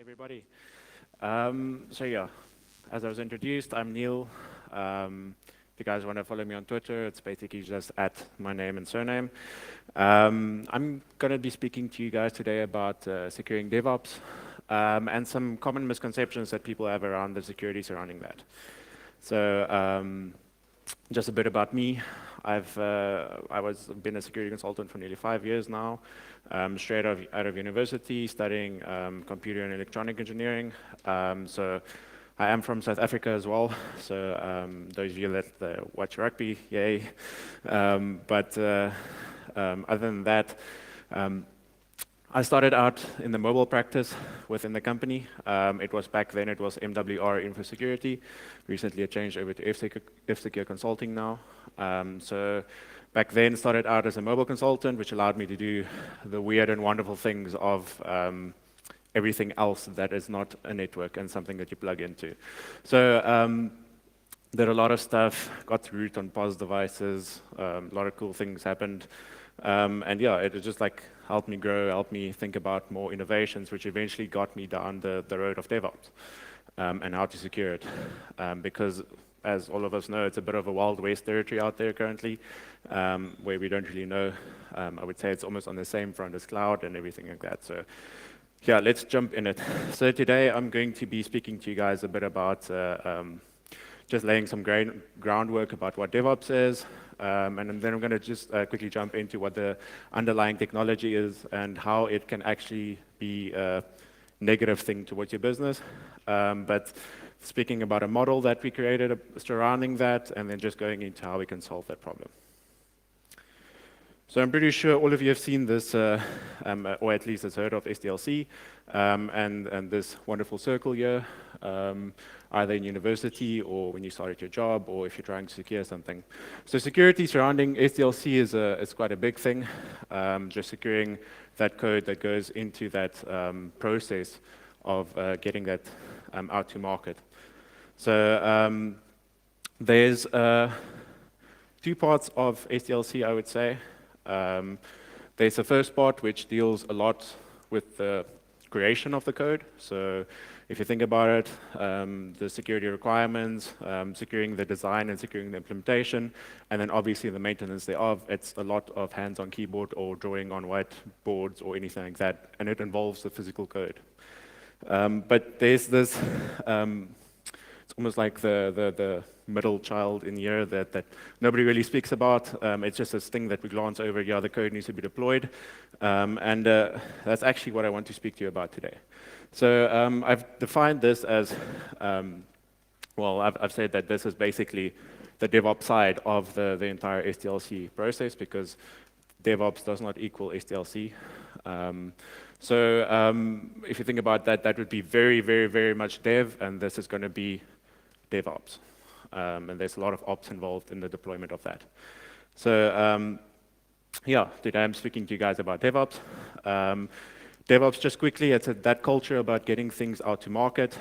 everybody. So yeah, as I was introduced, I'm Neil. If you guys want to follow me on Twitter, it's basically just at my name and surname. I'm going to be speaking to you guys today about securing DevOps and some common misconceptions that people have around the security surrounding that. So just a bit about me. I've been a security consultant for nearly 5 years now, straight out of university, studying computer and electronic engineering. So I am from South Africa as well. So those of you that watch rugby, yay. Other than that, I started out in the mobile practice within the company. Back then it was MWR Info Security. Recently it changed over to F-Secure Consulting now. So back then started out as a mobile consultant, which allowed me to do the weird and wonderful things of everything else that is not a network and something that you plug into. So did a lot of stuff, got to root on POS devices, a lot of cool things happened. And yeah, it just like helped me grow, helped me think about more innovations, which eventually got me down the road of DevOps and how to secure it. Because as all of us know, it's a bit of a Wild West territory out there currently, where we don't really know. I would say it's almost on the same front as cloud and everything like that. So yeah, let's jump in it. So today I'm going to be speaking to you guys a bit about just laying some groundwork about what DevOps is, and then I'm going to just quickly jump into what the underlying technology is and how it can actually be a negative thing towards your business. But speaking about a model that we created surrounding that, and then just going into how we can solve that problem. So I'm pretty sure all of you have seen this, or at least has heard of SDLC, and this wonderful circle here, either in university or when you started your job, or if you're trying to secure something. So security surrounding SDLC is quite a big thing, just securing that code that goes into that process of getting that out to market. So there's two parts of SDLC, I would say. There's the first part which deals a lot with the creation of the code. So if you think about it, the security requirements, securing the design and securing the implementation, and then obviously the maintenance thereof, it's a lot of hands on keyboard or drawing on whiteboards or anything like that, and it involves the physical code. But there's this, it's almost like the middle child in here that nobody really speaks about. It's just this thing that we glance over, yeah, the code needs to be deployed. And that's actually what I want to speak to you about today. So I've defined this as, I've said that this is basically the DevOps side of the entire SDLC process, because DevOps does not equal SDLC. If you think about that, that would be very, very, very much dev, and this is going to be DevOps. And there's a lot of ops involved in the deployment of that. So yeah, today I'm speaking to you guys about DevOps. DevOps, just quickly, it's that culture about getting things out to market,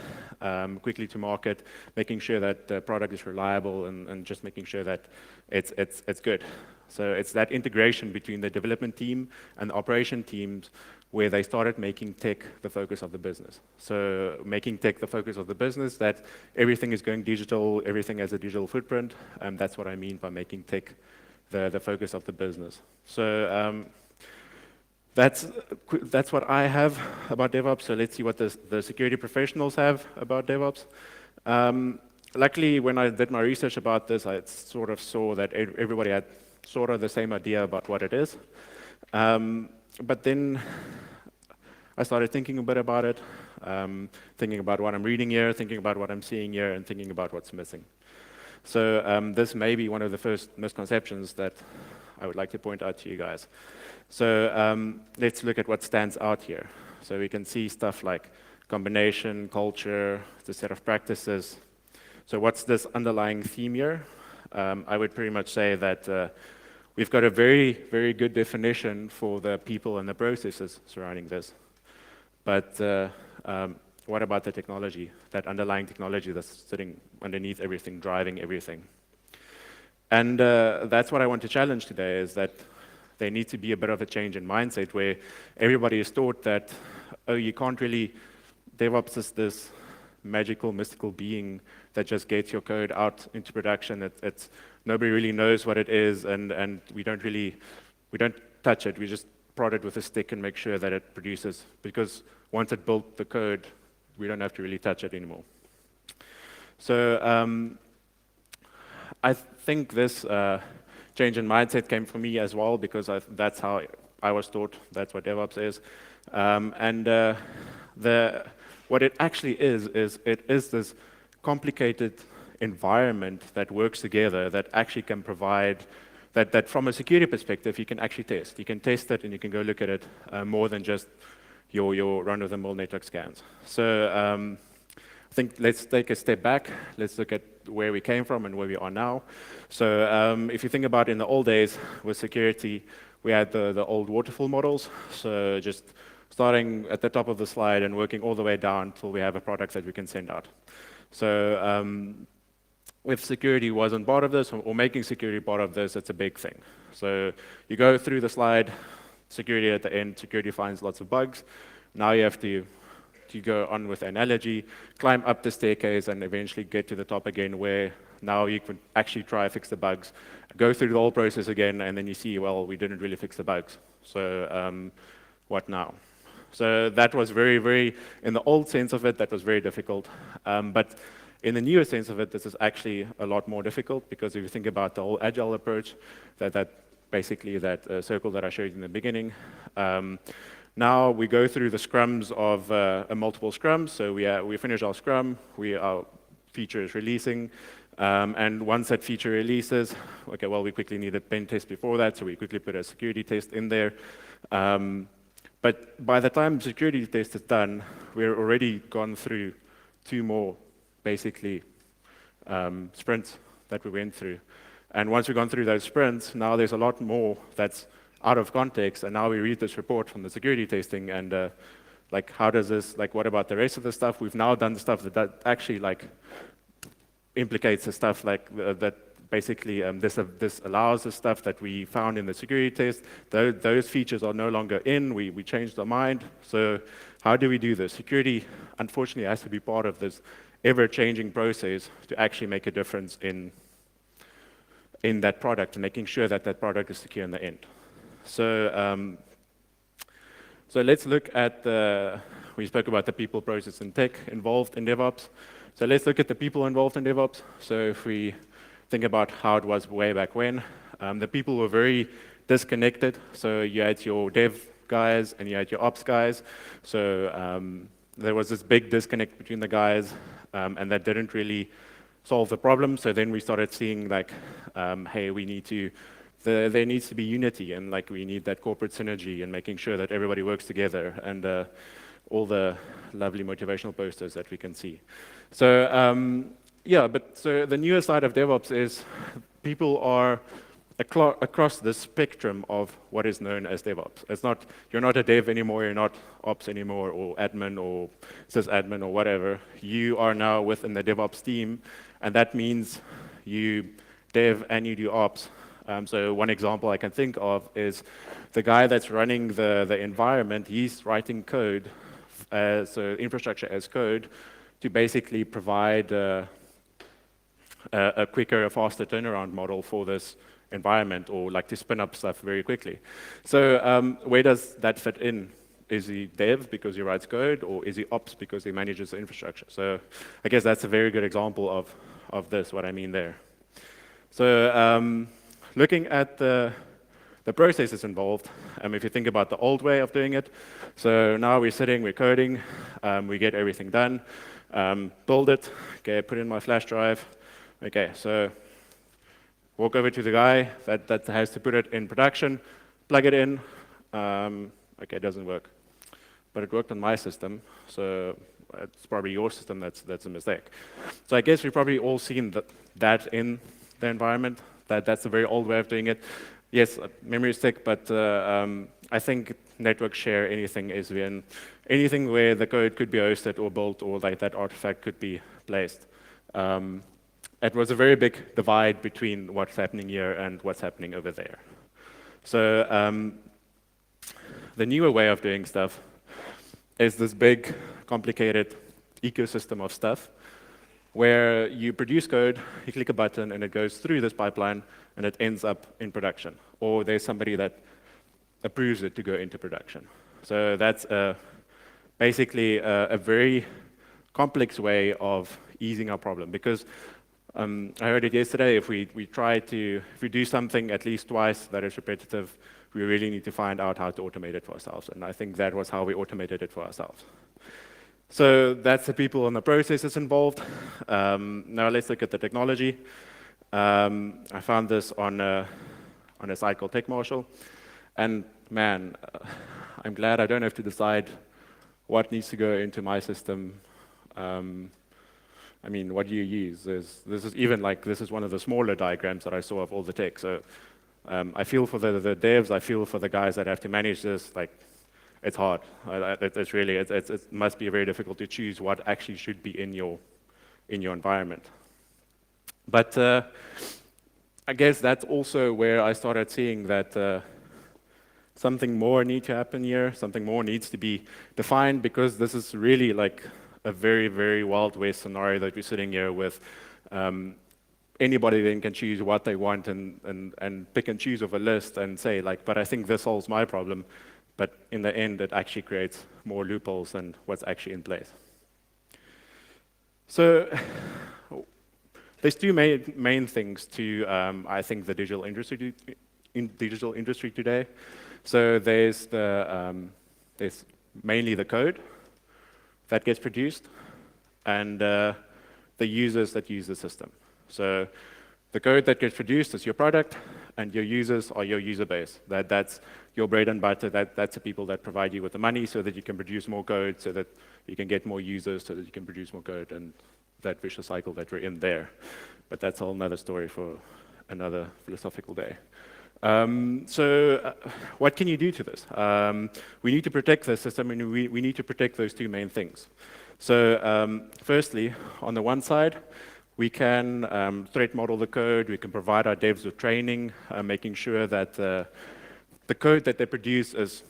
quickly to market, making sure that the product is reliable, and just making sure that it's good. So it's that integration between the development team and the operation teams where they started making tech the focus of the business. So making tech the focus of the business, that everything is going digital, everything has a digital footprint, and that's what I mean by making tech the focus of the business. So that's what I have about DevOps. So let's see what the security professionals have about DevOps. Luckily, when I did my research about this, I sort of saw that everybody had sort of the same idea about what it is. But then I started thinking a bit about it, thinking about what I'm reading here, thinking about what I'm seeing here, and thinking about what's missing. So this may be one of the first misconceptions that I would like to point out to you guys. So let's look at what stands out here. So we can see stuff like combination, culture, the set of practices. So what's this underlying theme here? I would pretty much say that we've got a very, very good definition for the people and the processes surrounding this. But what about the technology, that underlying technology that's sitting underneath everything, driving everything? And that's what I want to challenge today, is that there needs to be a bit of a change in mindset where everybody is taught that, oh, you can't really DevOps is this magical, mystical being that just gets your code out into production. It's nobody really knows what it is, and we don't touch it. We just prod it with a stick and make sure that it produces. Because once it built the code, we don't have to really touch it anymore. So I think this change in mindset came from me as well, because that's how I was taught. That's what DevOps is. What it actually is it is this complicated environment that works together that actually can provide, that from a security perspective, you can actually test. You can test it and you can go look at it more than just your run-of-the-mill network scans. So I think let's take a step back. Let's look at where we came from and where we are now. So if you think about in the old days with security, we had the old waterfall models. So just starting at the top of the slide and working all the way down until we have a product that we can send out. So if security wasn't part of this, or making security part of this, it's a big thing. So you go through the slide, security at the end, security finds lots of bugs. Now you have to go on with analogy, climb up the staircase, and eventually get to the top again, where now you can actually try to fix the bugs, go through the whole process again, and then you see, well, we didn't really fix the bugs. So what now? So that was very, very, in the old sense of it, that was very difficult. But in the newer sense of it, this is actually a lot more difficult, because if you think about the whole agile approach, that basically that circle that I showed you in the beginning, now we go through the scrums of multiple scrums. So we finish our scrum, our feature is releasing, and once that feature releases, okay, well, we quickly need a pen test before that, so we quickly put a security test in there. But by the time the security test is done, we're already gone through 2 more, basically, sprints that we went through. And once we've gone through those sprints, now there's a lot more that's out of context, and now we read this report from the security testing, and like, how does this, like, what about the rest of the stuff? We've now done the stuff that actually, like, implicates the stuff, like, that basically this allows the stuff that we found in the security test. Those features are no longer in. We changed our mind. So how do we do this? Security, unfortunately, has to be part of this ever-changing process to actually make a difference in that product, and making sure that that product is secure in the end. So let's look at we spoke about the people, process, and tech involved in DevOps. So let's look at the people involved in DevOps. So if we think about how it was way back when, the people were very disconnected. So you had your dev guys and you had your ops guys. So there was this big disconnect between the guys, and that didn't really solve the problem. So then we started seeing, like, hey, there needs to be unity, and like we need that corporate synergy and making sure that everybody works together, and all the lovely motivational posters that we can see. So so the newer side of DevOps is people are across the spectrum of what is known as DevOps. It's not, you're not a dev anymore, you're not ops anymore, or admin, or sysadmin, or whatever. You are now within the DevOps team, and that means you dev and you do ops. So one example I can think of is the guy that's running the environment. He's writing code, so infrastructure as code, to basically provide a quicker, a faster turnaround model for this environment, or like to spin up stuff very quickly. So where does that fit in? Is he dev because he writes code, or is he ops because he manages the infrastructure? So I guess that's a very good example of this, what I mean there. So looking at the processes involved, if you think about the old way of doing it, so now we're sitting, we're coding, we get everything done, build it, okay, put it in my flash drive, okay, so walk over to the guy that has to put it in production, plug it in, okay, it doesn't work. But it worked on my system, so it's probably your system that's a mistake. So I guess we've probably all seen that in the environment. That's a very old way of doing it. Yes, memory stick, but I think network share anything is anything where the code could be hosted or built, or like that artifact could be placed. It was a very big divide between what's happening here and what's happening over there. So the newer way of doing stuff is this big complicated ecosystem of stuff where you produce code, you click a button, and it goes through this pipeline, and it ends up in production. Or there's somebody that approves it to go into production. So that's basically a very complex way of easing our problem. Because I heard it yesterday, if we do something at least twice that is repetitive, we really need to find out how to automate it for ourselves. And I think that was how we automated it for ourselves. So that's the people and the processes involved. Now let's look at the technology. I found this on a site called TechMarshall. And man, I'm glad I don't have to decide what needs to go into my system. I mean, what do you use? This is one of the smaller diagrams that I saw of all the tech. So I feel for the devs. I feel for the guys that have to manage this. Like, it's hard. It must be very difficult to choose what actually should be in your environment. But I guess that's also where I started seeing that something more needs to happen here. Something more needs to be defined, because this is really like a very, very Wild West scenario that we're sitting here with. Anybody then can choose what they want and pick and choose of a list and say, like, but I think this solves my problem. But in the end, it actually creates more loopholes than what's actually in place. So there's two main things to, I think, the digital industry today. So there's mainly the code that gets produced and the users that use the system. So the code that gets produced is your product, and your users are your user base. That's your bread and butter. That's the people that provide you with the money so that you can produce more code, so that you can get more users, so that you can produce more code, and that vicious cycle that we're in there. But that's a whole another story for another philosophical day. What can you do to this? We need to protect the system, and we need to protect those two main things. So firstly, on the one side, we can threat model the code. We can provide our devs with training, making sure that the code that they produce is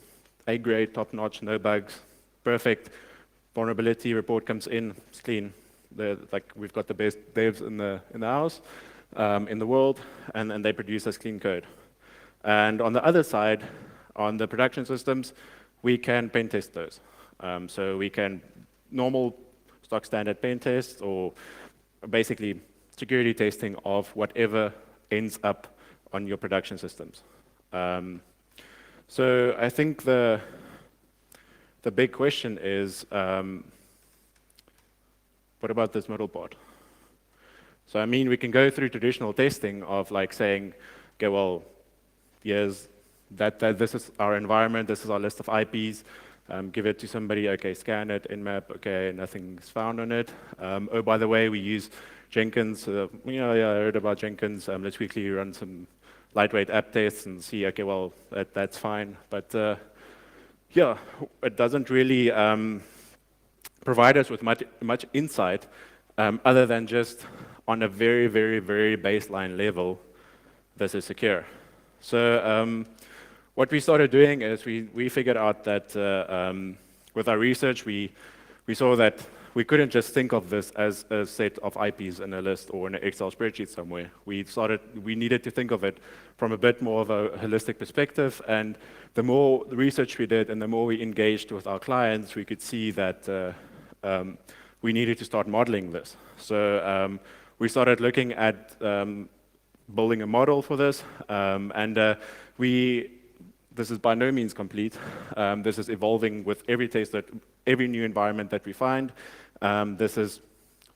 A-grade, top-notch, no bugs, perfect. Vulnerability report comes in, it's clean. We've got the best devs in the house, in the world, and they produce us clean code. And on the other side, on the production systems, we can pen test those. So we can normal stock standard pen test, or basically security testing of whatever ends up on your production systems. So I think the big question is, what about this middle part? So I mean, we can go through traditional testing of like saying, okay, well, yes, this is our environment, this is our list of IPs, give it to somebody, okay, scan it, Nmap, okay, nothing's found on it. Oh, by the way, we use Jenkins. I heard about Jenkins. Let's quickly run some lightweight app tests and see, okay, well, that's fine. But yeah, it doesn't really provide us with much insight other than just on a very, very, very baseline level, this is secure. So what we started doing is we figured out that with our research, we saw that we couldn't just think of this as a set of IPs in a list or in an Excel spreadsheet somewhere. We needed to think of it from a bit more of a holistic perspective, and the more research we did and the more we engaged with our clients, we could see that we needed to start modeling this. So we started looking at building a model for this, and this is by no means complete. This is evolving with every new environment that we find.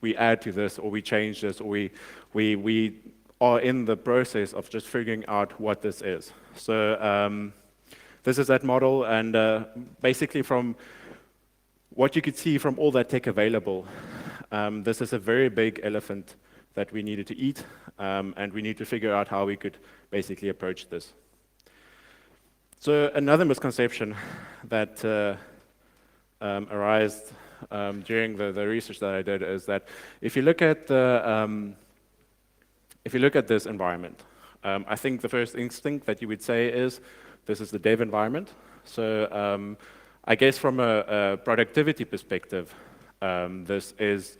We add to this, or we change this, or we are in the process of just figuring out what this is. So this is that model, and basically from what you could see from all that tech available, this is a very big elephant that we needed to eat, and we need to figure out how we could basically approach this. So another misconception that arose during the research that I did is that if you look at this environment, I think the first instinct that you would say is this is the dev environment. So I guess from a productivity perspective, this is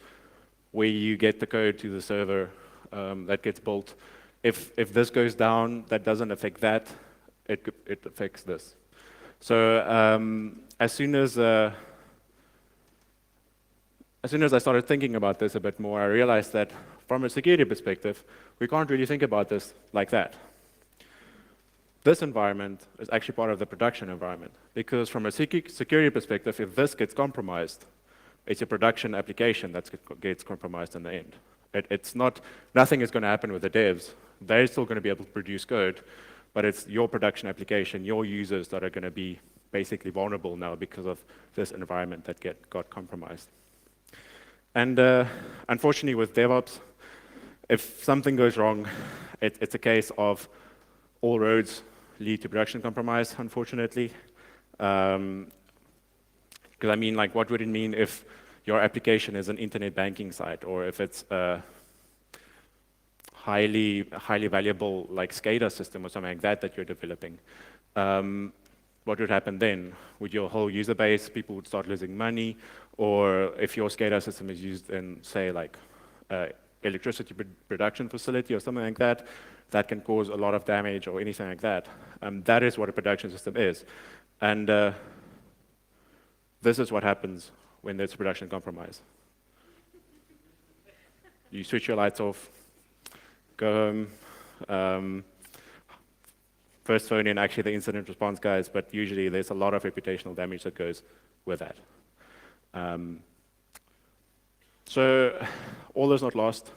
where you get the code to the server that gets built. If this goes down, that doesn't affect that, it affects this. So as soon as I started thinking about this a bit more, I realized that from a security perspective, we can't really think about this like that. This environment is actually part of the production environment, because from a security perspective, if this gets compromised, it's a production application that gets compromised in the end. It's not, nothing is going to happen with the devs. They're still going to be able to produce code, but it's your production application, your users that are going to be basically vulnerable now because of this environment that got compromised. And unfortunately with DevOps, if something goes wrong, it's a case of all roads lead to production compromise, unfortunately. Because I mean, like, what would it mean if your application is an internet banking site, or if it's a highly valuable like SCADA system or something like that you're developing? What would happen then? Would your whole user base, people would start losing money? Or if your SCADA system is used in, say, like electricity production facility or something like that, that can cause a lot of damage or anything like that. That is what a production system is. And this is what happens when there's production compromise. You switch your lights off, go home, first phone in actually the incident response guys, but usually there's a lot of reputational damage that goes with that. So all is not lost.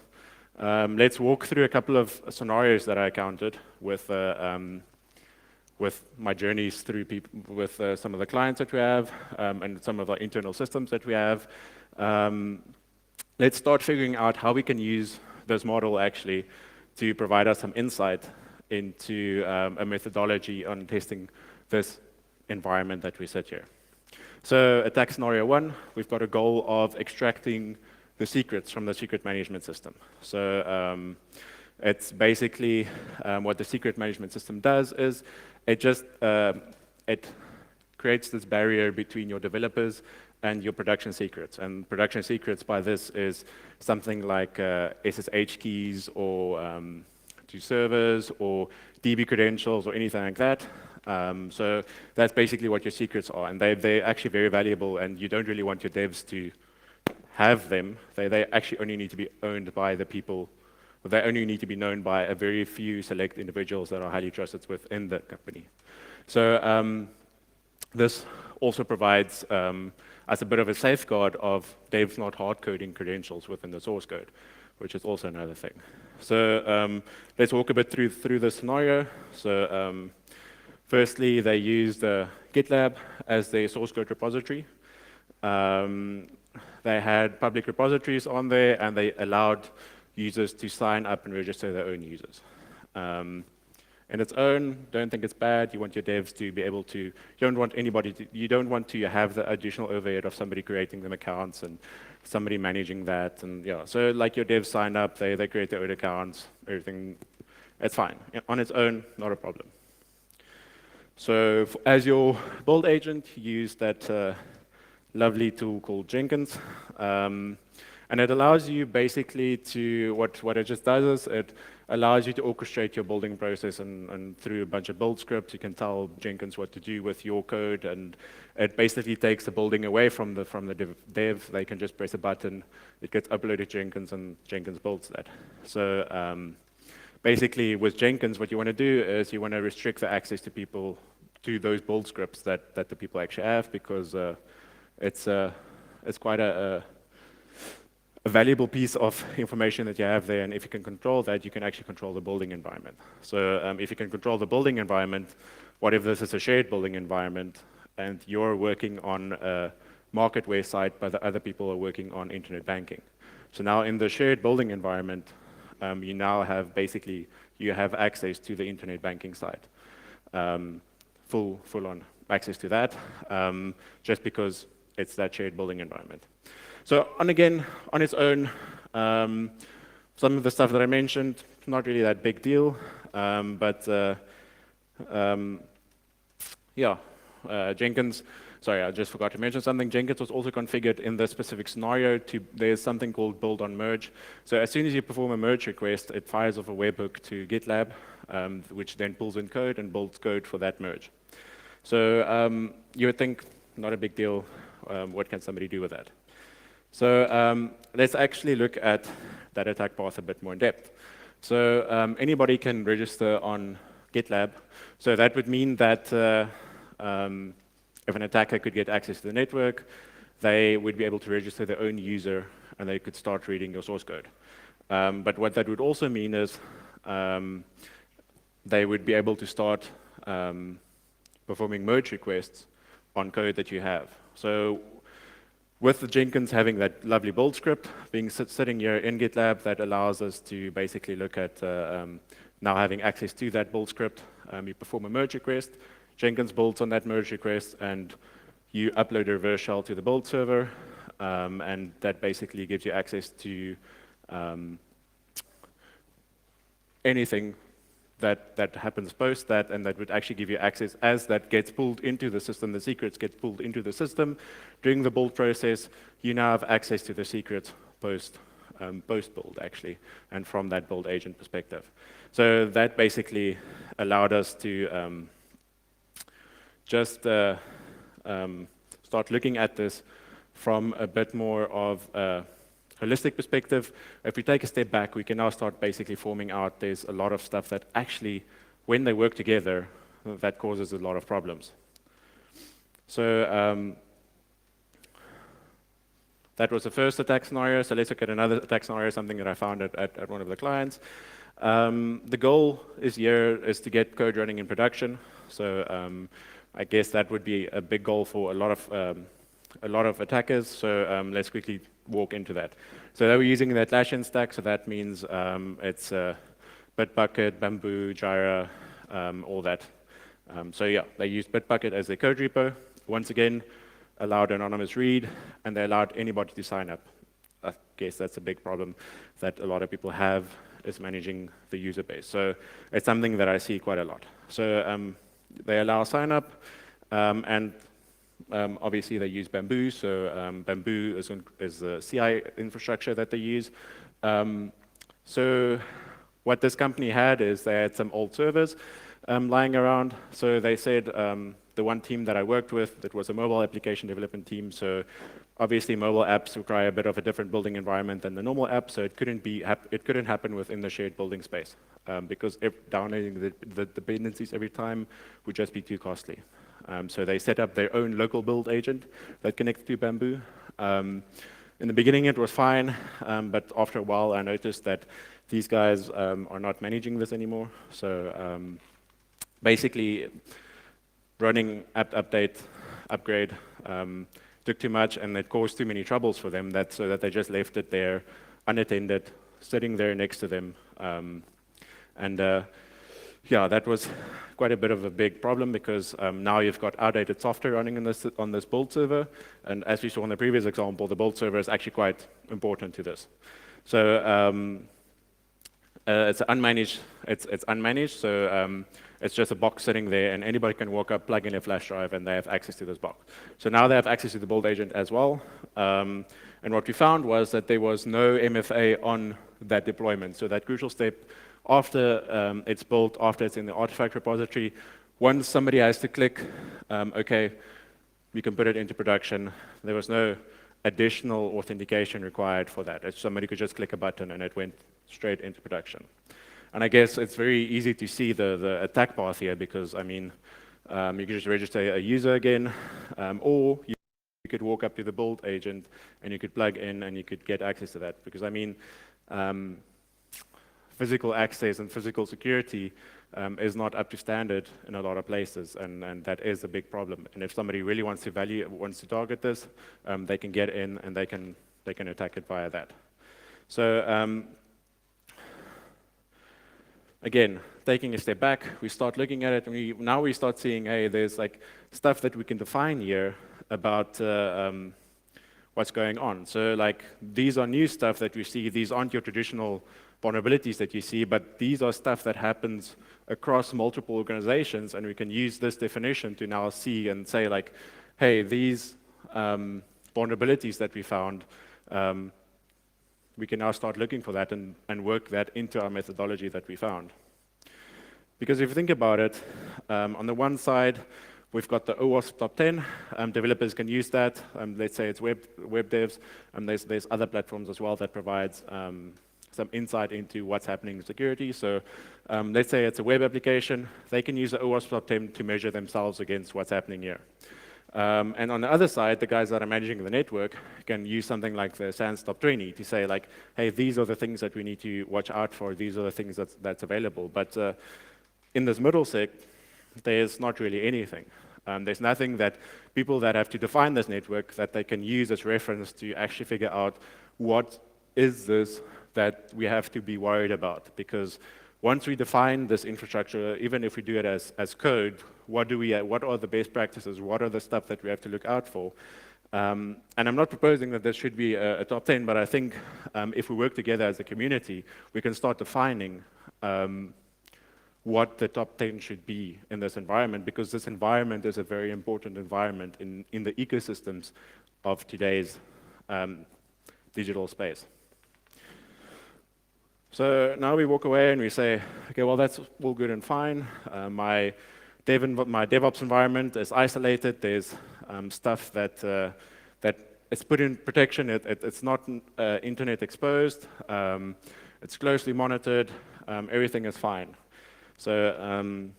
Let's walk through a couple of scenarios that I encountered with my journeys through with some of the clients that we have and some of our internal systems that we have. Let's start figuring out how we can use this model actually to provide us some insight into a methodology on testing this environment that we set here. So attack scenario 1, we've got a goal of extracting the secrets from the secret management system. So it's basically what the secret management system does is it creates this barrier between your developers and your production secrets. And production secrets by this is something like SSH keys or to servers or DB credentials or anything like that. So that's basically what your secrets are, and they're actually very valuable, and you don't really want your devs to have them. They actually only need to be owned by the people, or they only need to be known by a very few select individuals that are highly trusted within the company. So this also provides us a bit of a safeguard of devs not hard coding credentials within the source code, which is also another thing. So let's walk a bit through the scenario. So firstly, they used GitLab as their source code repository. They had public repositories on there, and they allowed users to sign up and register their own users. In its own, don't think it's bad. You want your devs to be able to, you don't want to have the additional overhead of somebody creating them accounts and somebody managing that. And yeah, so like your devs sign up, they create their own accounts, everything, it's fine. On its own, not a problem. So as your build agent, use that lovely tool called Jenkins. And it allows you basically to, what it just does is it allows you to orchestrate your building process, and through a bunch of build scripts, you can tell Jenkins what to do with your code, and it basically takes the building away from the dev. They can just press a button, it gets uploaded to Jenkins, and Jenkins builds that. So basically with Jenkins, what you want to do is you want to restrict the access to people, to those build scripts that the people actually have, because it's quite a valuable piece of information that you have there, and if you can control that, you can actually control the building environment. So if you can control the building environment, what if this is a shared building environment, and you're working on a marketware site, but the other people are working on internet banking? So now in the shared building environment, you now have basically, you have access to the internet banking site. Full-on access to that, just because it's that shared building environment. So on its own, some of the stuff that I mentioned, not really that big deal, but yeah, Jenkins sorry, I just forgot to mention something. Jenkins was also configured in this specific scenario there's something called build on merge. So as soon as you perform a merge request, it fires off a webhook to GitLab, which then pulls in code and builds code for that merge. So you would think, not a big deal, what can somebody do with that? So let's actually look at that attack path a bit more in depth. So anybody can register on GitLab. So that would mean that if an attacker could get access to the network, they would be able to register their own user and they could start reading your source code. But what that would also mean is they would be able to start performing merge requests on code that you have. So with the Jenkins having that lovely build script being sitting here in GitLab, that allows us to basically look at now having access to that build script. You perform a merge request, Jenkins builds on that merge request, and you upload a reverse shell to the build server, and that basically gives you access to anything that happens post that, and that would actually give you access as that gets pulled into the system, the secrets get pulled into the system. During the build process, you now have access to the secrets post-build, actually, and from that build agent perspective. So that basically allowed us to just start looking at this from a bit more of a holistic perspective. If we take a step back, we can now start basically forming out there's a lot of stuff that actually, when they work together, that causes a lot of problems. So that was the first attack scenario. So let's look at another attack scenario, something that I found at one of the clients. The goal is to get code running in production. So I guess that would be a big goal for a lot of attackers. So let's quickly walk into that. So they were using the Atlassian stack. So that means it's Bitbucket, Bamboo, Jira, all that. So yeah, they used Bitbucket as their code repo. Once again, allowed anonymous read, and they allowed anybody to sign up. I guess that's a big problem that a lot of people have, is managing the user base. So it's something that I see quite a lot. So they allow sign up, and obviously they use Bamboo. So Bamboo is the CI infrastructure that they use. So what this company had is they had some old servers lying around. So they said, the one team that I worked with, that was a mobile application development team. So obviously mobile apps require a bit of a different building environment than the normal app. So it couldn't happen within the shared building space because downloading the dependencies every time would just be too costly. So they set up their own local build agent that connects to Bamboo. In the beginning it was fine, but after a while I noticed that these guys are not managing this anymore. So basically running apt update, upgrade took too much, and it caused too many troubles for them so that they just left it there unattended, sitting there next to them. Yeah, that was quite a bit of a big problem because now you've got outdated software running on this build server. And as we saw in the previous example, the build server is actually quite important to this. So it's unmanaged, so it's just a box sitting there, and anybody can walk up, plug in a flash drive, and they have access to this box. So now they have access to the build agent as well. And what we found was that there was no MFA on that deployment. So that crucial step after it's built, after it's in the artifact repository, once somebody has to click, OK, we can put it into production, there was no additional authentication required for that. Somebody could just click a button, and it went straight into production. And I guess it's very easy to see the attack path here because, I mean, you could just register a user again, or you could walk up to the build agent and you could plug in and you could get access to that. Because, I mean, physical access and physical security is not up to standard in a lot of places, and that is a big problem. And if somebody really wants to target this, they can get in and they can attack it via that. So again, taking a step back, we start looking at it, and now we start seeing, hey, there's like stuff that we can define here about what's going on. So like these are new stuff that we see. These aren't your traditional vulnerabilities that you see, but these are stuff that happens across multiple organizations, and we can use this definition to now see and say like, hey, these vulnerabilities that we found, we can now start looking for that and work that into our methodology that we found. Because if you think about it, on the one side, we've got the OWASP top 10. Developers can use that. Let's say it's web devs. There's other platforms as well that provides some insight into what's happening in security. So let's say it's a web application. They can use the OWASP top 10 to measure themselves against what's happening here. And on the other side, the guys that are managing the network can use something like the SANS Top 20 to say like, hey, these are the things that we need to watch out for. These are the things that's available. But in this middle seg, there's not really anything. There's nothing that people that have to define this network that they can use as reference to actually figure out what is this that we have to be worried about. Because once we define this infrastructure, even if we do it as code, what are the best practices? What are the stuff that we have to look out for? And I'm not proposing that there should be a top 10, but I think if we work together as a community, we can start defining what the top 10 should be in this environment, because this environment is a very important environment in the ecosystems of today's digital space. So now we walk away and we say, okay, well, that's all good and fine. My DevOps environment is isolated. There's stuff that it's put in protection. It's not internet exposed. It's closely monitored. Everything is fine. So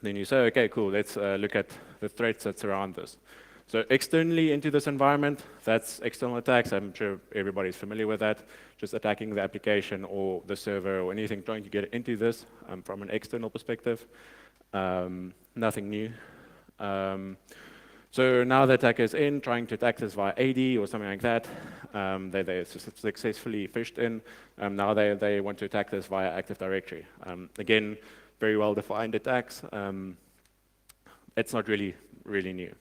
then you say, okay, cool, let's look at the threats that surround this. So externally into this environment, that's external attacks. I'm sure everybody's familiar with that. Just attacking the application or the server or anything, trying to get into this from an external perspective. Nothing new. So now the attacker is in, trying to attack this via AD or something like that. They successfully fished in. Now they want to attack this via Active Directory. Again, very well-defined attacks. It's not really new.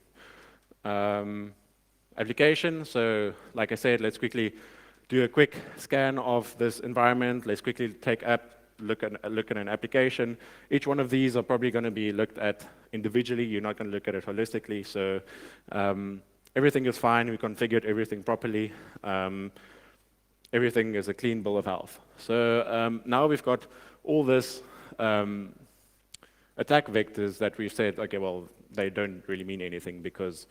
Application, so like I said, let's quickly do a quick scan of this environment. Let's quickly look at an application. Each one of these are probably going to be looked at individually. You're not going to look at it holistically. So everything is fine. We configured everything properly. Everything is a clean bill of health. So now we've got all this attack vectors that we've said, okay, well, they don't really mean anything because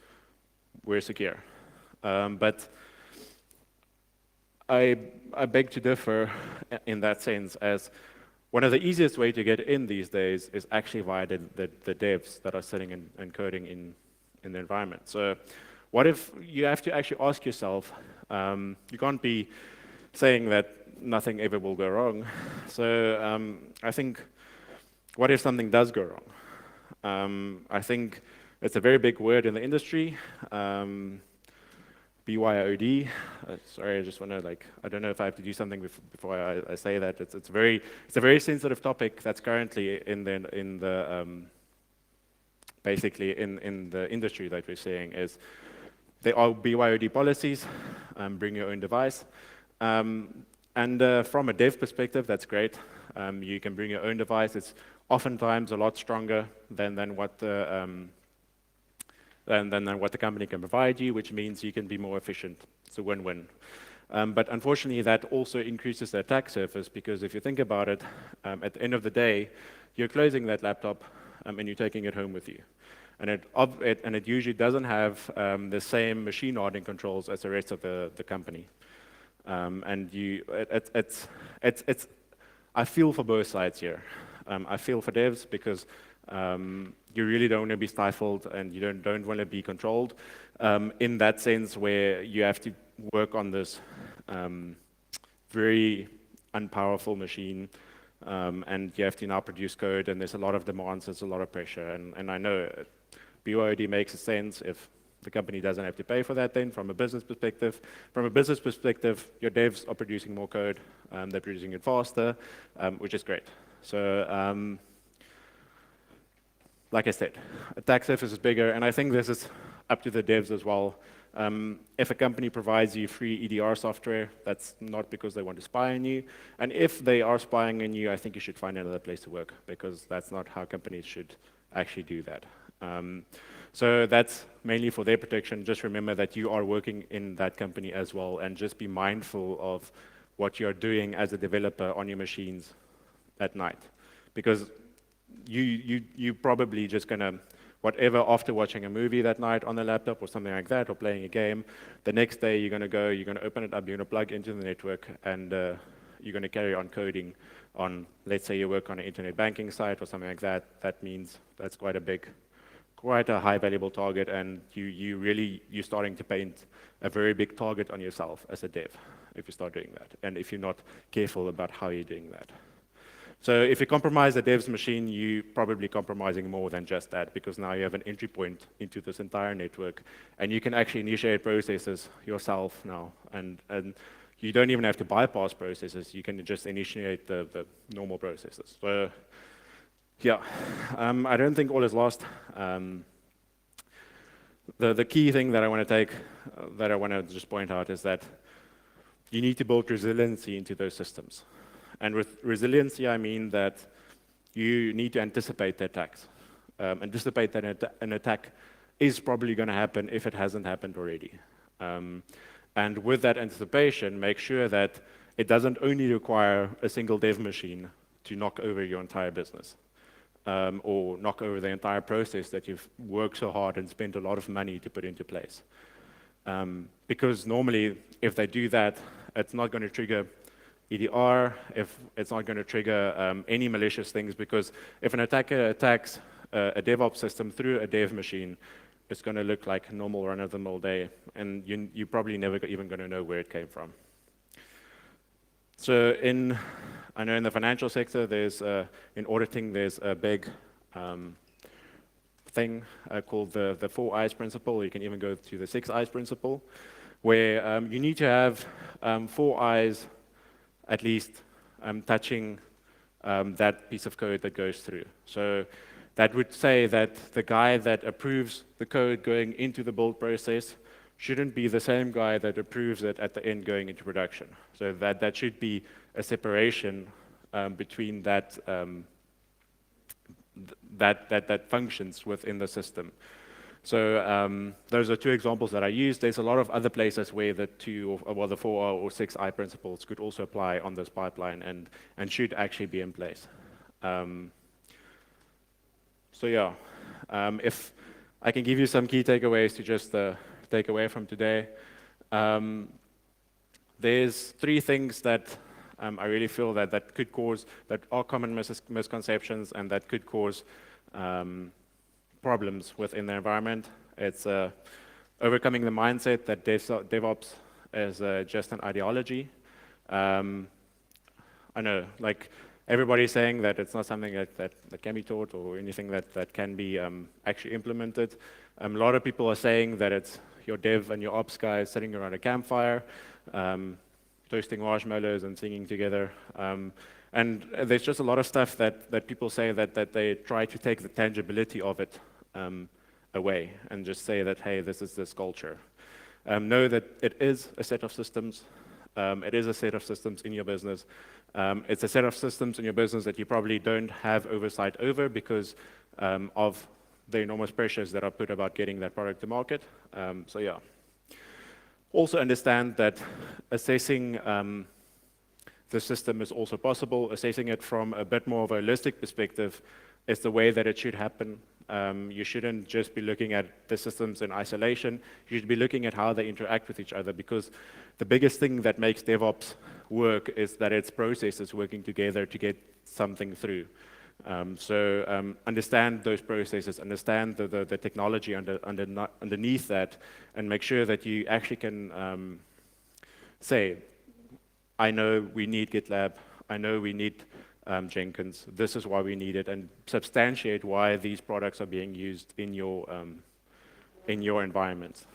we're secure. But I beg to differ in that sense, as one of the easiest way to get in these days is actually via the devs that are sitting and coding in the environment. So what if you have to actually ask yourself, you can't be saying that nothing ever will go wrong. So I think, what if something does go wrong? I think it's a very big word in the industry. BYOD. Sorry, I just want to I don't know if I have to do something before I say that. It's a very sensitive topic that's currently basically in the industry that we're seeing is there are BYOD policies. Bring your own device. And from a dev perspective, that's great. You can bring your own device. It's oftentimes a lot stronger than what the company can provide you, which means you can be more efficient. It's a win-win. But unfortunately, that also increases the attack surface, because if you think about it, at the end of the day, you're closing that laptop and you're taking it home with you. And it usually doesn't have the same machine hardening controls as the rest of the company. I feel for both sides here. I feel for devs because you really don't want to be stifled and you don't want to be controlled in that sense where you have to work on this very unpowerful machine and you have to now produce code and there's a lot of demands, there's a lot of pressure. And I know BYOD makes sense if the company doesn't have to pay for that then from a business perspective. From a business perspective, your devs are producing more code, they're producing it faster, which is great. So like I said, attack surface is bigger, and I think this is up to the devs as well. If a company provides you free EDR software, that's not because they want to spy on you. And if they are spying on you, I think you should find another place to work, because that's not how companies should actually do that. So that's mainly for their protection. Just remember that you are working in that company as well, and just be mindful of what you're doing as a developer on your machines at night. Because you probably just gonna, whatever, after watching a movie that night on the laptop or something like that, or playing a game, the next day you're gonna open it up, you're gonna plug into the network, and you're gonna carry on coding on, let's say you work on an internet banking site or something like that. That means that's quite a high valuable target, and you're starting to paint a very big target on yourself as a dev if you start doing that, and if you're not careful about how you're doing that. So if you compromise a dev's machine, you're probably compromising more than just that, because now you have an entry point into this entire network, and you can actually initiate processes yourself now, and you don't even have to bypass processes. You can just initiate the normal processes. So yeah, I don't think all is lost. The key thing that I want to just point out is that you need to build resiliency into those systems. And with resiliency, I mean that you need to anticipate the attacks. Anticipate that an attack is probably going to happen if it hasn't happened already. And with that anticipation, make sure that it doesn't only require a single dev machine to knock over your entire business, or knock over the entire process that you've worked so hard and spent a lot of money to put into place. Because normally, if they do that, it's not going to trigger EDR, if it's not going to trigger any malicious things, because if an attacker attacks a DevOps system through a dev machine, it's going to look like a normal run-of-the-mill day, and you're probably never even going to know where it came from. So I know in the financial sector, in auditing, there's a big thing called the 4 eyes principle. You can even go to the 6 eyes principle, where you need to have 4 eyes at least touching that piece of code that goes through. So that would say that the guy that approves the code going into the build process shouldn't be the same guy that approves it at the end going into production. So that should be a separation between that functions within the system. So those are 2 examples that I used. There's a lot of other places where the 4 or 6 eye principles could also apply on this pipeline and should actually be in place. So yeah, if I can give you some key takeaways to just take away from today, there's 3 things that I really feel that are common misconceptions and that could cause problems within the environment. It's overcoming the mindset that DevOps is just an ideology. I know, like, everybody's saying that it's not something that can be taught or anything that can be actually implemented. A lot of people are saying that it's your dev and your ops guys sitting around a campfire, toasting marshmallows and singing together. And there's just a lot of stuff that people say that they try to take the tangibility of it away and just say that, hey, this is this culture. Know that it is a set of systems. It is a set of systems in your business. It's a set of systems in your business that you probably don't have oversight over because of the enormous pressures that are put about getting that product to market. So yeah. Also understand that assessing the system is also possible. Assessing it from a bit more of a holistic perspective is the way that it should happen. You shouldn't just be looking at the systems in isolation. You should be looking at how they interact with each other, because the biggest thing that makes DevOps work is that its processes working together to get something through. So understand those processes, understand the technology underneath that, and make sure that you actually can say, I know we need GitLab, I know we need Jenkins, this is why we need it, and substantiate why these products are being used in your environment.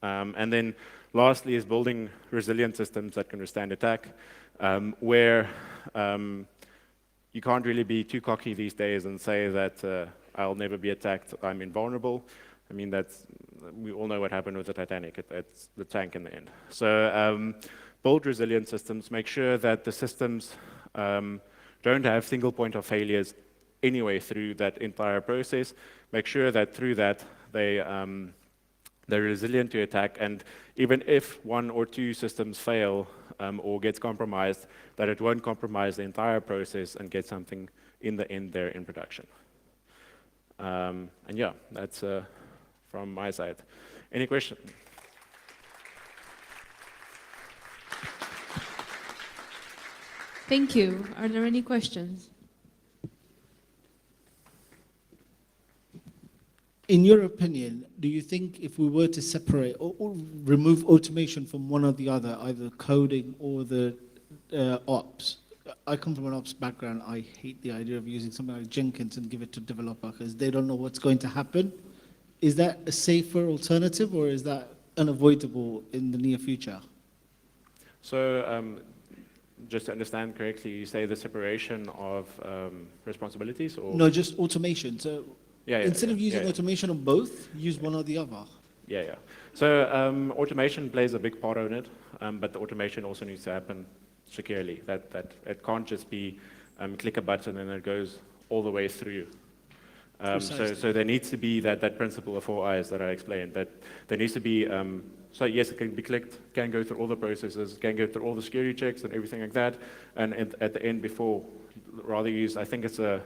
And then lastly is building resilient systems that can withstand attack, where you can't really be too cocky these days and say that I'll never be attacked, I'm invulnerable. I mean, we all know what happened with the Titanic, it's the tank in the end. So build resilient systems, make sure that the systems don't have single point of failures anyway through that entire process. Make sure that through that They're resilient to attack, and even if one or two systems fail or gets compromised, that it won't compromise the entire process and get something in the end there in production. And yeah, that's from my side. Any question? Thank you. Are there any questions? In your opinion, do you think if we were to separate or remove automation from one or the other, either coding or the ops? I come from an ops background. I hate the idea of using something like Jenkins and give it to developer because they don't know what's going to happen. Is that a safer alternative, or is that unavoidable in the near future? So just to understand correctly, you say the separation of responsibilities, or? No, just automation. So instead of using yeah. automation on both, use one or the other. Yeah. So automation plays a big part on it, but the automation also needs to happen securely. That it can't just be click a button and it goes all the way through. So there needs to be that principle of 4 eyes that I explained. That there needs to be. So yes, it can be clicked, can go through all the processes, can go through all the security checks and everything like that. And at the end, before, rather use, I think it's a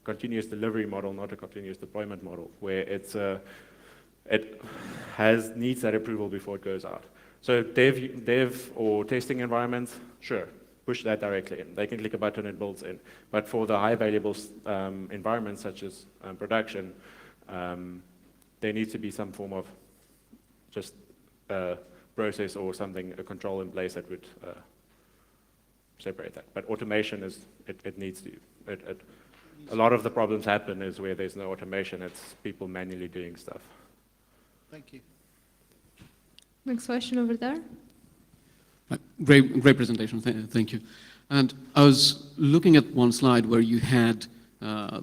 continuous delivery model, not a continuous deployment model, where it needs that approval before it goes out. So dev or testing environments, sure, push that directly in. They can click a button, it builds in. But for the high valuable environments such as production, there needs to be some form of just process or something, a control in place that would separate that. But automation it needs to. A lot of the problems happen is where there's no automation. It's people manually doing stuff. Thank you. Next question over there. Great presentation, thank you. And I was looking at one slide where you had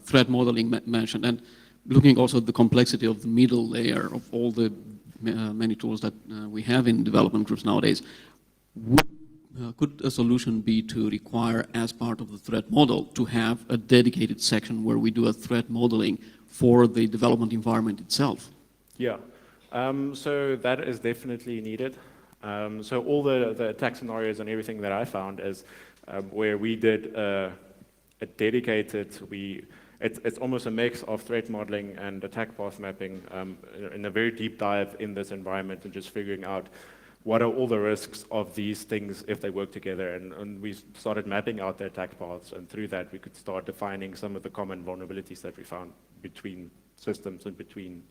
threat modeling mentioned, and looking also at the complexity of the middle layer of all the many tools that we have in development groups nowadays. Could a solution be to require, as part of the threat model, to have a dedicated section where we do a threat modeling for the development environment itself? Yeah, so that is definitely needed. So all the attack scenarios and everything that I found is where we did a dedicated, it's almost a mix of threat modeling and attack path mapping in a very deep dive in this environment and just figuring out what are all the risks of these things if they work together. And we started mapping out the attack paths, and through that we could start defining some of the common vulnerabilities that we found between systems and between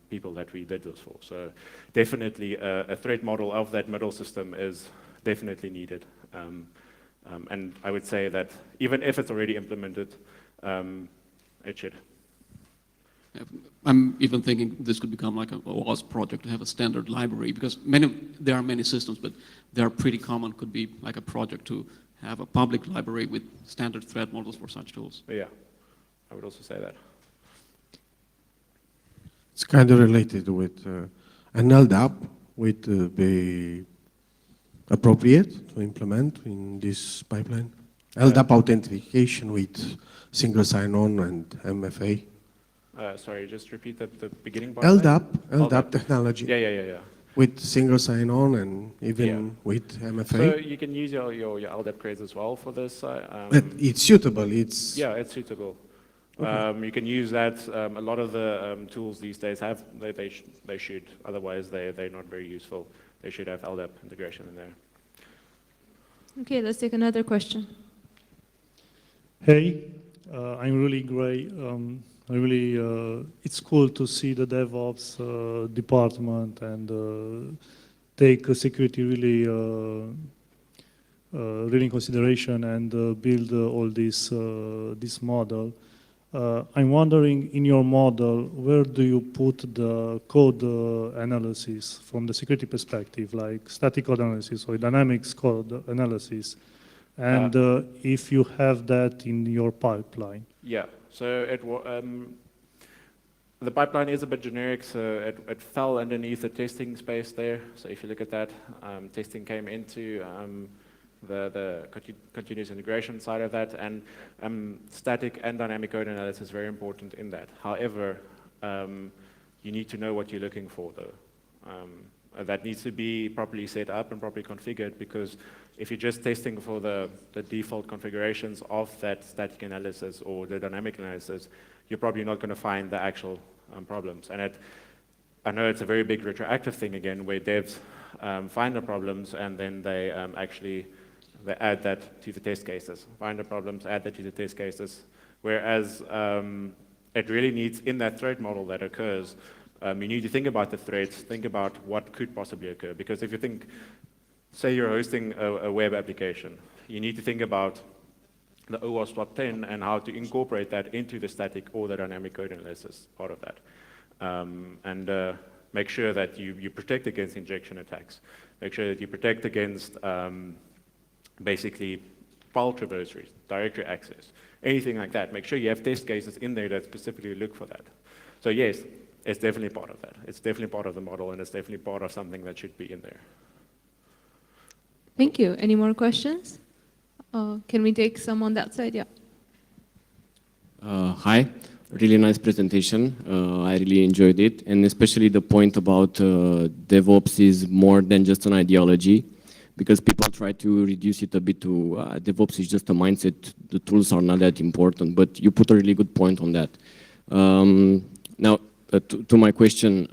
people that we did this for. So definitely a threat model of that middle system is definitely needed. And I would say that even if it's already implemented, it should. I'm even thinking this could become like a OWASP project to have a standard library, because there are many systems, but they are pretty common. Could be like a project to have a public library with standard threat models for such tools. Yeah, I would also say that. It's kind of related with an LDAP would be appropriate to implement in this pipeline. LDAP authentication with single sign-on and MFA. Sorry, just repeat the beginning part. LDAP technology. Yeah. With single sign-on and even with MFA. So you can use your LDAP craze as well for this. But it's suitable. Yeah, it's suitable. Okay. You can use that. A lot of the tools these days have, they should. Otherwise, they're not very useful. They should have LDAP integration in there. Okay, let's take another question. Hey, I'm really great. It's cool to see the DevOps department and take security really in consideration and build all this model. I'm wondering, in your model, where do you put the code analysis from the security perspective, like static code analysis or dynamics code analysis, and if you have that in your pipeline? Yeah, so the pipeline is a bit generic, so it fell underneath the testing space there. So if you look at that, testing came into the continuous integration side of that, and static and dynamic code analysis is very important in that. However, You need to know what you're looking for, though. That needs to be properly set up and properly configured, because if you're just testing for the default configurations of that static analysis or the dynamic analysis, you're probably not going to find the actual problems. And I know it's a very big retroactive thing again, where devs find the problems and then they they add that to the test cases. Find the problems, add that to the test cases. Whereas it really needs, in that threat model that occurs, you need to think about the threats, think about what could possibly occur. Because if you think, say you're hosting a web application, you need to think about the OWASP top 10 and how to incorporate that into the static or the dynamic code analysis part of that. And make sure that you protect against injection attacks. Make sure that you protect against basically file traversaries, directory access, anything like that. Make sure you have test cases in there that specifically look for that. So yes, it's definitely part of that. It's definitely part of the model, and it's definitely part of something that should be in there. Thank you. Any more questions? Can we take some on that side? Yeah. Hi, really nice presentation. I really enjoyed it, and especially the point about DevOps is more than just an ideology, because people try to reduce it a bit to DevOps is just a mindset, the tools are not that important, but you put a really good point on that. Now, to my question,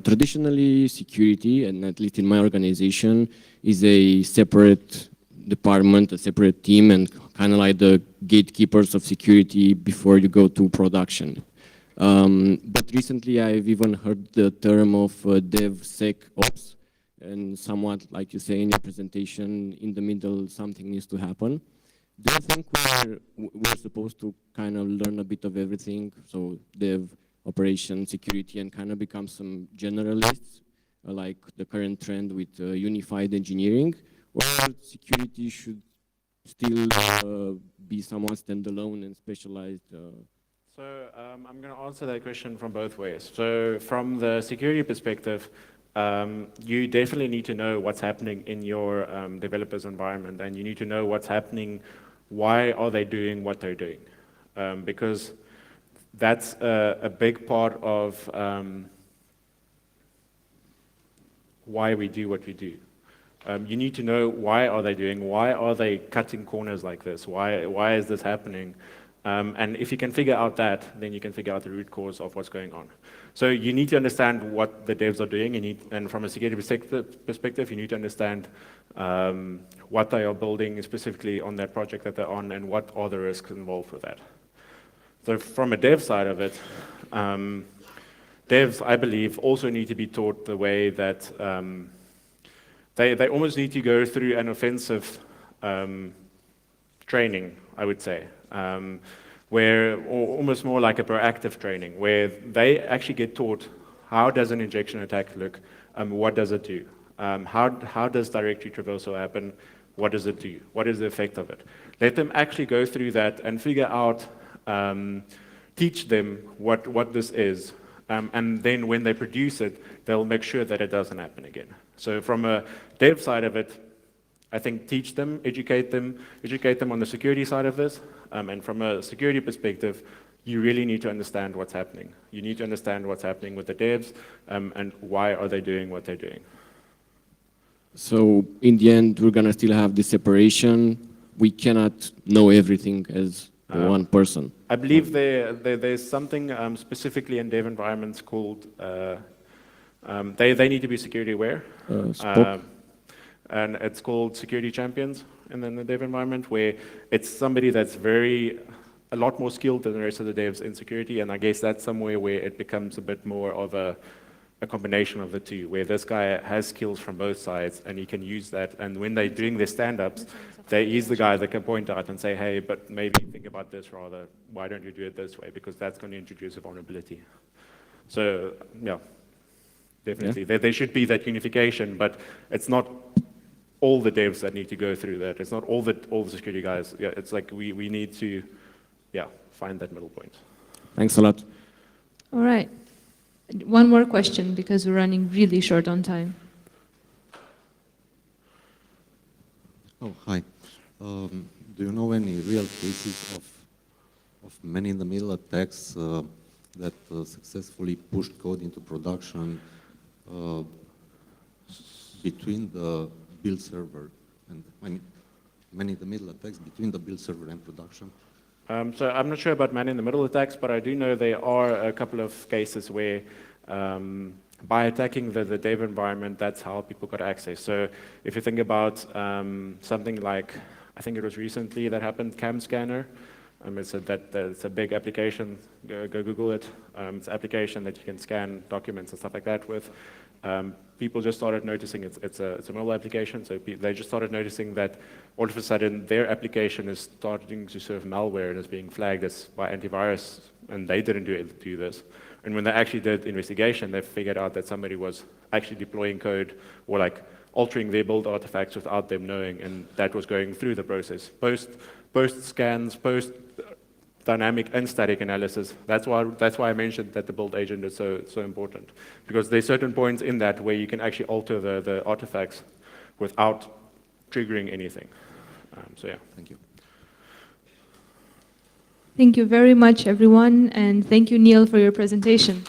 traditionally security, and at least in my organization, is a separate department, a separate team, and kind of like the gatekeepers of security before you go to production. But recently I've even heard the term of DevSecOps, and somewhat like you say in your presentation, in the middle something needs to happen. Do you think we're supposed to kind of learn a bit of everything, so dev, operation, security, and kind of become some generalists, like the current trend with unified engineering, or security should still be somewhat standalone and specialized? So I'm going to answer that question from both ways. So from the security perspective, you definitely need to know what's happening in your developer's environment, and you need to know what's happening, why are they doing what they're doing, because that's a big part of why we do what we do. You need to know why are they cutting corners like this, why is this happening, and if you can figure out that, then you can figure out the root cause of what's going on. So you need to understand what the devs are doing, and from a security perspective, you need to understand what they are building specifically on that project that they're on, and what are the risks involved with that. So from a dev side of it, devs, I believe, also need to be taught the way that they almost need to go through an offensive training, I would say, or almost more like a proactive training, where they actually get taught how does an injection attack look, what does it do, how does directory traversal happen, what does it do, what is the effect of it. Let them actually go through that and figure out, teach them what this is, and then when they produce it, they'll make sure that it doesn't happen again. So from a dev side of it, I think teach them, educate them on the security side of this, and from a security perspective, you really need to understand what's happening. You need to understand what's happening with the devs, and why are they doing what they're doing. So in the end, we're gonna still have this separation. We cannot know everything as one person. I believe there's something specifically in dev environments called, they need to be security aware. And it's called security champions in the dev environment, where it's somebody that's a lot more skilled than the rest of the devs in security, and I guess that's somewhere where it becomes a bit more of a combination of the two, where this guy has skills from both sides and he can use that, and when they're doing their stand-ups, he's the guy that can point out and say, hey, but maybe think about this rather, why don't you do it this way, because that's going to introduce a vulnerability. So, yeah, definitely. Yeah. There should be that unification, but it's not all the devs that need to go through that. It's not all the security guys. Yeah, it's like we need to, find that middle point. Thanks a lot. All right. One more question, because we're running really short on time. Oh, hi. Do you know any real cases of man-in-the-middle attacks that successfully pushed code into production between the build server and, I mean, man-in-the-middle attacks between the build server and production? So I'm not sure about man-in-the-middle attacks, but I do know there are a couple of cases where by attacking the dev environment, that's how people got access. So if you think about something like, I think it was recently that happened, Cam Scanner. It's a big application. Go Google it. It's an application that you can scan documents and stuff like that with. People just started noticing it's a mobile application, so they just started noticing that all of a sudden their application is starting to serve malware and is being flagged as by antivirus, and they didn't do this. And when they actually did investigation, they figured out that somebody was actually deploying code or like altering their build artifacts without them knowing, and that was going through the process. Post scans, post dynamic and static analysis. That's why I mentioned that the build agent is so important, because there's certain points in that where you can actually alter the artifacts without triggering anything. So yeah. Thank you. Thank you very much, everyone, and thank you, Neil, for your presentation.